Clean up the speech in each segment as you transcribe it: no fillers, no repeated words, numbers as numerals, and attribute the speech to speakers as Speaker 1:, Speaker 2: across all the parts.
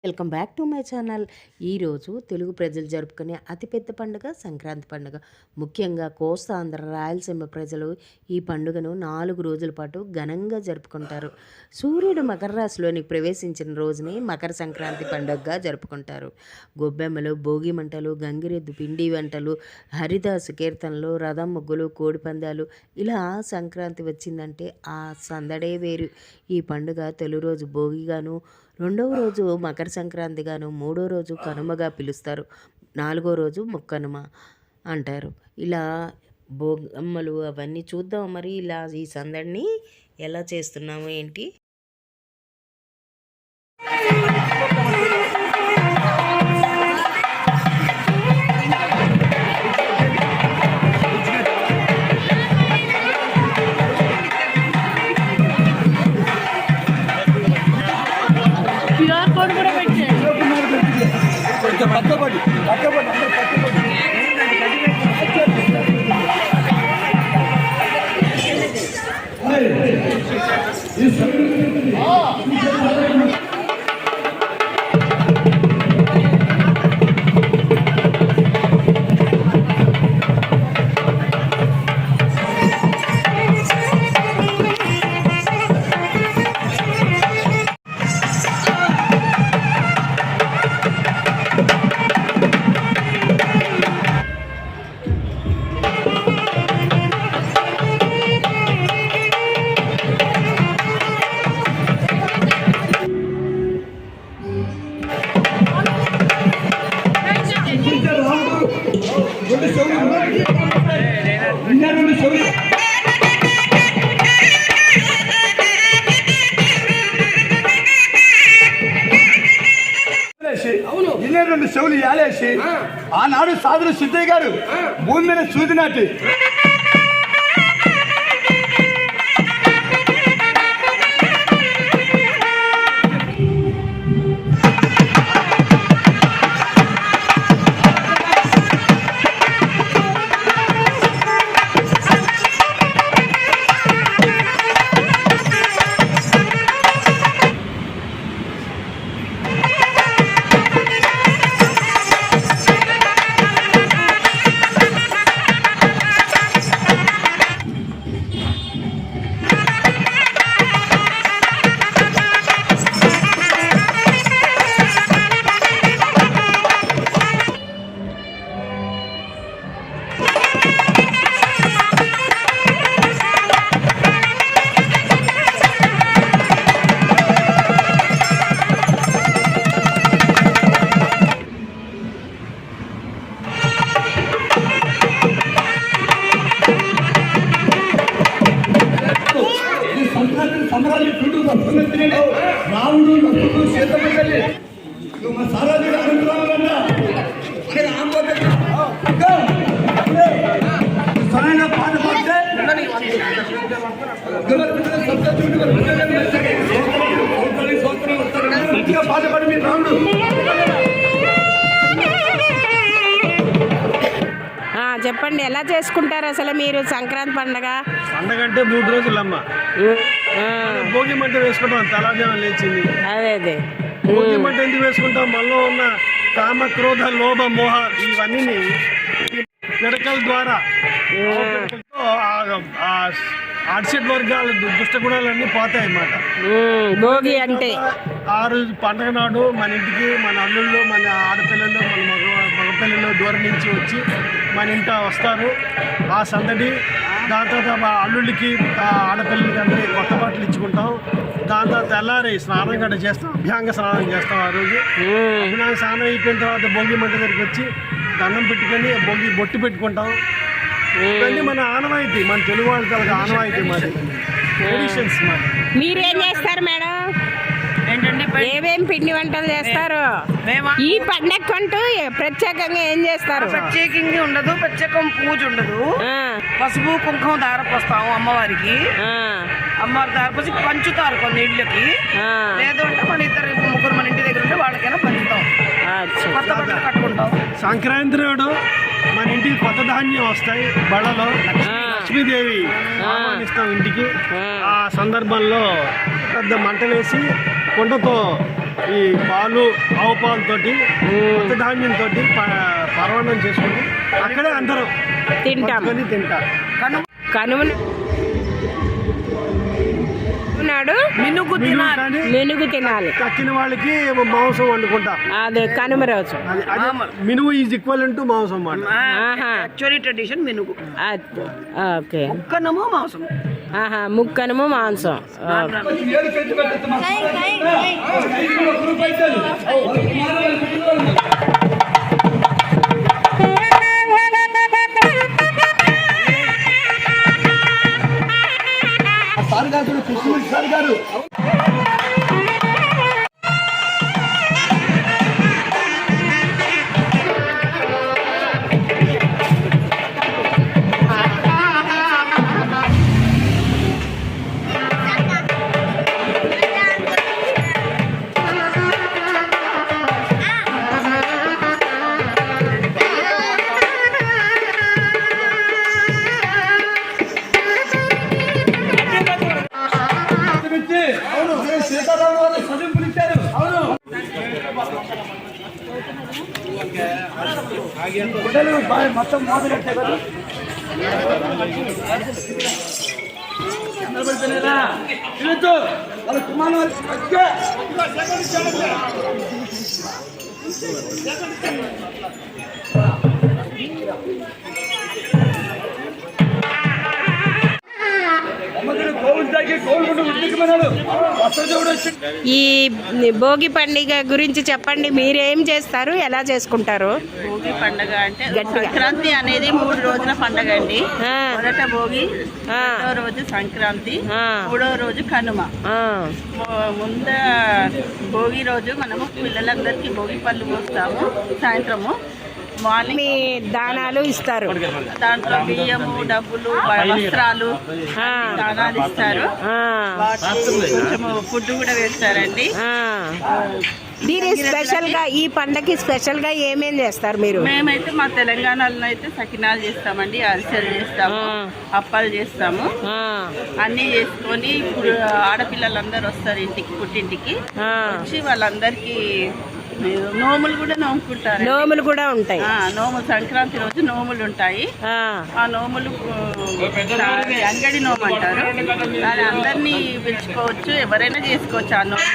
Speaker 1: Welcome back to my channel. ఈరోజు తెలుగు ప్రజలు జరుపుకునే అతిపెద్ద పండుగ సంక్రాంతి పండుగ. ముఖ్యంగా కోస్తా ఆంధ్ర రాయలసీమ ప్రజలు ఈ పండుగను 4 రోజుల పాటు ఘనంగా జరుపుకుంటారు. సూర్యుడు మకర రాశిలోనికి ప్రవేశించిన రోజుని మకర సంక్రాంతి పండుగగా జరుపుకుంటారు. గొబ్బెమ్మలు, భోగి మంటలు, గంగిరెద్దు పిండి వంటలు, హరిదాసు కీర్తనలు, రథం ముగ్గులు, కోడిపందాలు, ఇలా సంక్రాంతి వచ్చిందంటే ఆ సందడే వేరు. ఈ పండుగ తొలి రోజు భోగిగాను, రెండవ రోజు మకర సంక్రాంతిగాను, మూడో రోజు కనుమగా పిలుస్తారు, నాలుగో రోజు ముక్కనుమ అంటారు. ఇలా బొమ్మలు అవన్నీ చూద్దాం. మరి ఇలా ఈ సందడిని ఎలా చేస్తున్నాము ఏంటి?
Speaker 2: రెండు చెవులు యాలేసి ఆనాడు సాధుడు సిద్ధయ్య గారు భూమి మీద చూదినాటి రాముడు లక్ష్మణుడు సీతమ్మ తల్లి మా సారాజుడు అనంతరామన్న సరైన పాట పాడితే మంచిగా పాట పాడి మీరు రాముడు.
Speaker 1: చెప్పండి, ఎలా చేసుకుంటారు అసలు మీరు సంక్రాంతి పండగ?
Speaker 3: పండగ అంటే 3 రోజులమ్మ. భోగి మంట వేసుకుంటాం, తలాదేవం లేచింది.
Speaker 1: అదే
Speaker 3: భోగి మంట ఎందుకు వేసుకుంటాం? మనలో ఉన్న కామ, క్రోధ, లోభ, మోహ ఇవన్నీ పిడకల ద్వారా ఆర్షెడ్ వర్గాల దుష్ట గుణాలన్నీ పోతాయి అన్నమాట.
Speaker 1: భోగి అంటే
Speaker 3: ఆ రోజు పండగ నాడు మన ఇంటికి మన అల్లుళ్ళు, మన ఆడపిల్లలు, మన మగపిల్లలు దూరం నుంచి వచ్చి మన ఇంట వస్తారు. ఆ సందడి, దాని తర్వాత అల్లుళ్ళకి ఆడపిల్లలకి అందరికీ కొత్త బట్టలు ఇచ్చుకుంటాం. దాని తర్వాత తెల్లారి స్నానం గడ్డ చేస్తాం, అభ్యాంగ స్నానం చేస్తాం. ఆ రోజు అభ్యాంగ స్నానం అయిపోయిన తర్వాత భోగి మంట దగ్గరికి వచ్చి దండం పెట్టుకొని భోగి బొట్టు పెట్టుకుంటాం. ఇవన్నీ మన ఆనవాయితీ, మన తెలుగు వాళ్ళ ఆనవాయితీ, మాది ట్రెడిషన్స్.
Speaker 1: మీరేం చేస్తారు మేడం? ఏమేం పిండి వంటలు చేస్తారు ఈ పండగకంటూ? ప్రత్యేకంగా ఏం చేస్తారు?
Speaker 4: ప్రత్యేకంగా ఉండదు, ప్రత్యేకం పూజ ఉండదు. పసుపు కుంకుమ దారపోస్తాము అమ్మవారికి. అమ్మవారి దారపోసి పంచుతారు కొన్ని ఇళ్ళకి. లేదు అంటే మన 2-3 మన ఇంటి దగ్గర ఉంటే వాళ్ళకైనా పంచుతాం. కొత్త బట్టలు కట్టుకుంటాం.
Speaker 3: సంక్రాంతి నాడు మన ఇంటికి కొత్త ధాన్యం వస్తాయి బళ్ళలో. లక్ష్మీదేవి ఆహ్వానిస్తాం ఇంటికి. ఆ సందర్భంలో పెద్ద మంట వేసి కుండతో ఈ పాలు ఆవు పాలతోటి కొత్త ధాన్యంతో పర్వణం చేసుకుని అక్కడే అందరూ
Speaker 5: తింటాం.
Speaker 3: తింటారు.
Speaker 5: కనుమ నాడు మినుగు తినాలి.
Speaker 3: తక్కిన వాళ్ళకి మాంసం వండుకుంటారు.
Speaker 5: అదే కనుమ రోజు
Speaker 3: మినుగు ఈజ్ ఈక్వల్ టు మాంసం
Speaker 4: యాక్చువల్లీ ట్రెడిషన్ మినుగు.
Speaker 5: ఓకే.
Speaker 4: ముక్కనము మాంసం.
Speaker 5: ముక్కనము మాంసం.
Speaker 2: సార్ గారు కృష్ణమూర్తి సార్ గారు మొత్తం మోదలెట్టే కదా వాళ్ళ కుమారు
Speaker 5: ఈ భోగి పండుగ గురించి చెప్పండి. మీరేం చేస్తారు, ఎలా చేసుకుంటారు?
Speaker 6: భోగి పండుగ అంటే సంక్రాంతి అనేది 3 రోజుల పండుగ అండి. మొదట భోగి, రెండో రోజు సంక్రాంతి, మూడో రోజు కనుమ. ముందు భోగి రోజు మనము పిల్లలందరికీ భోగి పళ్ళు పోస్తాము. సాయంత్రము మార్నింగ్
Speaker 5: దానాలు ఇస్తారు.
Speaker 6: దాంట్లో బియ్యము, డబ్బులు, వస్త్రాలు దానాలు ఇస్తారు. కొంచెం ఫుడ్ కూడా వేస్తారండి.
Speaker 5: దీని స్పెషల్ గా, ఈ పండగకి స్పెషల్ గా ఏమేం చేస్తారు మీరు?
Speaker 6: మేమైతే మా తెలంగాణలో అయితే సకినాలు చేస్తామండి, అరిసెలు చేస్తాము, అప్పాలు చేస్తాము. అన్నీ చేసుకొని ఇప్పుడు ఆడపిల్లలందరూ వస్తారు ఇంటికి, పుట్టింటికి వచ్చి వాళ్ళందరికీ నోములు కూడా నోముకుంటారు.
Speaker 5: నోములు కూడా ఉంటాయి.
Speaker 6: నోములు సంక్రాంతి రోజు నోములు ఉంటాయి. ఆ నోములు అంగడి నోము అంటారు. దాన్ని అందరినీ పిలుచుకోవచ్చు, ఎవరైనా చేసుకోవచ్చు ఆ నోము.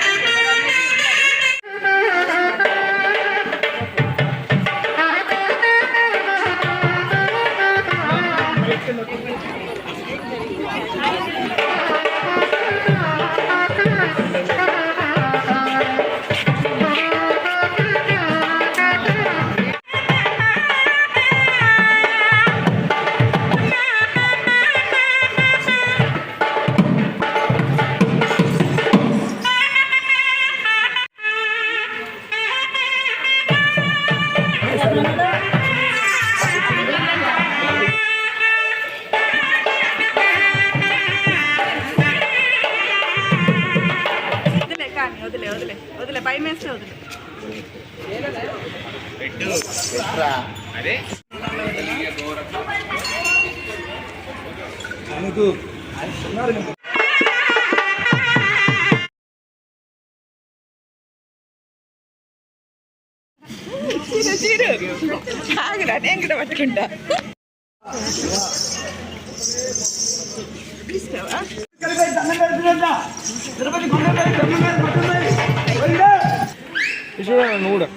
Speaker 6: వదిలే భయం వేస్తే వదిలే. ఆగురా, నేను కూడా పట్టుకుంటా. తీసుకోవా
Speaker 3: నువ్వు కూడా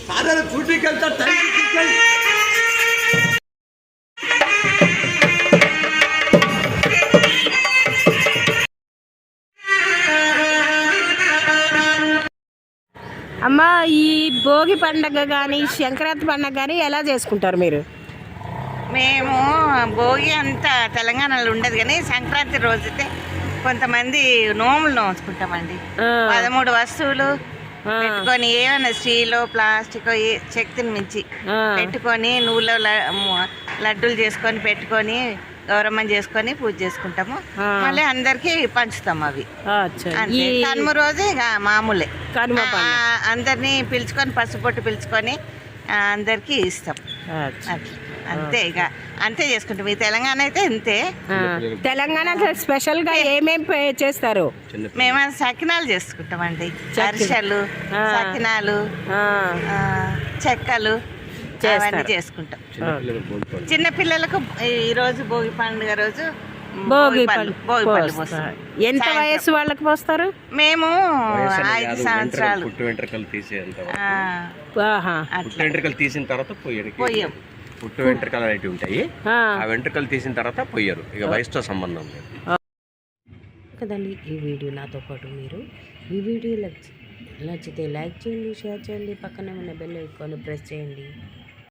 Speaker 2: సాధారణ షూటింగ్కి వెళ్తారు.
Speaker 5: అమ్మ, ఈ భోగి పండగ కానీ సంక్రాంతి పండగ కానీ ఎలా చేసుకుంటారు మీరు?
Speaker 6: మేము భోగి అంతా తెలంగాణలో ఉండదు కానీ సంక్రాంతి రోజైతే కొంతమంది నోములు నోచుకుంటామండి. 13 వస్తువులు పెట్టుకొని ఏమైనా స్టీల్ ప్లాస్టిక్ శక్తిని మించి పెట్టుకొని నువ్వులో లడ్డూలు చేసుకొని పెట్టుకొని గౌరమ్మని చేసుకొని పూజ చేసుకుంటాము. మళ్ళీ అందరికి పంచుతాము అవి. అంతే. కనుమ రోజు ఇక మామూలే, అందరినీ పిలుచుకొని పసుపొట్టు పిలుచుకొని అందరికి ఇస్తాం. అంతే, ఇక అంతే చేసుకుంటాం. ఈ తెలంగాణ అయితే అంతే.
Speaker 5: తెలంగాణ స్పెషల్ గా ఏమేమి చేస్తారు?
Speaker 6: మేము సకినాలు చేసుకుంటామండి. అరిసెలు, సకినాలు, చెక్కలు అవన్నీ చేసుకుంటాం. చిన్న పిల్లలకు ఈ రోజు భోగి పండుగ రోజు భోగి పళ్ళు పోస్తాం.
Speaker 5: ఎంత వయసు వాళ్ళకి పోస్తారు?
Speaker 6: మేము 5 సంవత్సరాలు.
Speaker 7: పుట్టు వెంట్రుకలు తీసేంత
Speaker 5: అట్లా
Speaker 7: వెంట్రుకలు తీసిన తర్వాత
Speaker 6: పొయ్యం.
Speaker 7: పుట్టు వెంట్రుకలు అనేవి ఉంటాయి. ఆ వెంట్రుకలు తీసిన తర్వాత పొయ్యరు. ఇక వయసుతో సంబంధం లేదు
Speaker 1: కదండి. ఈ వీడియో నాతో పాటు మీరు ఈ వీడియో నచ్చితే లైక్ చేయండి, షేర్ చేయండి, పక్కనే ఉన్న బెల్ ఐకాన్ ప్రెస్ చేయండి.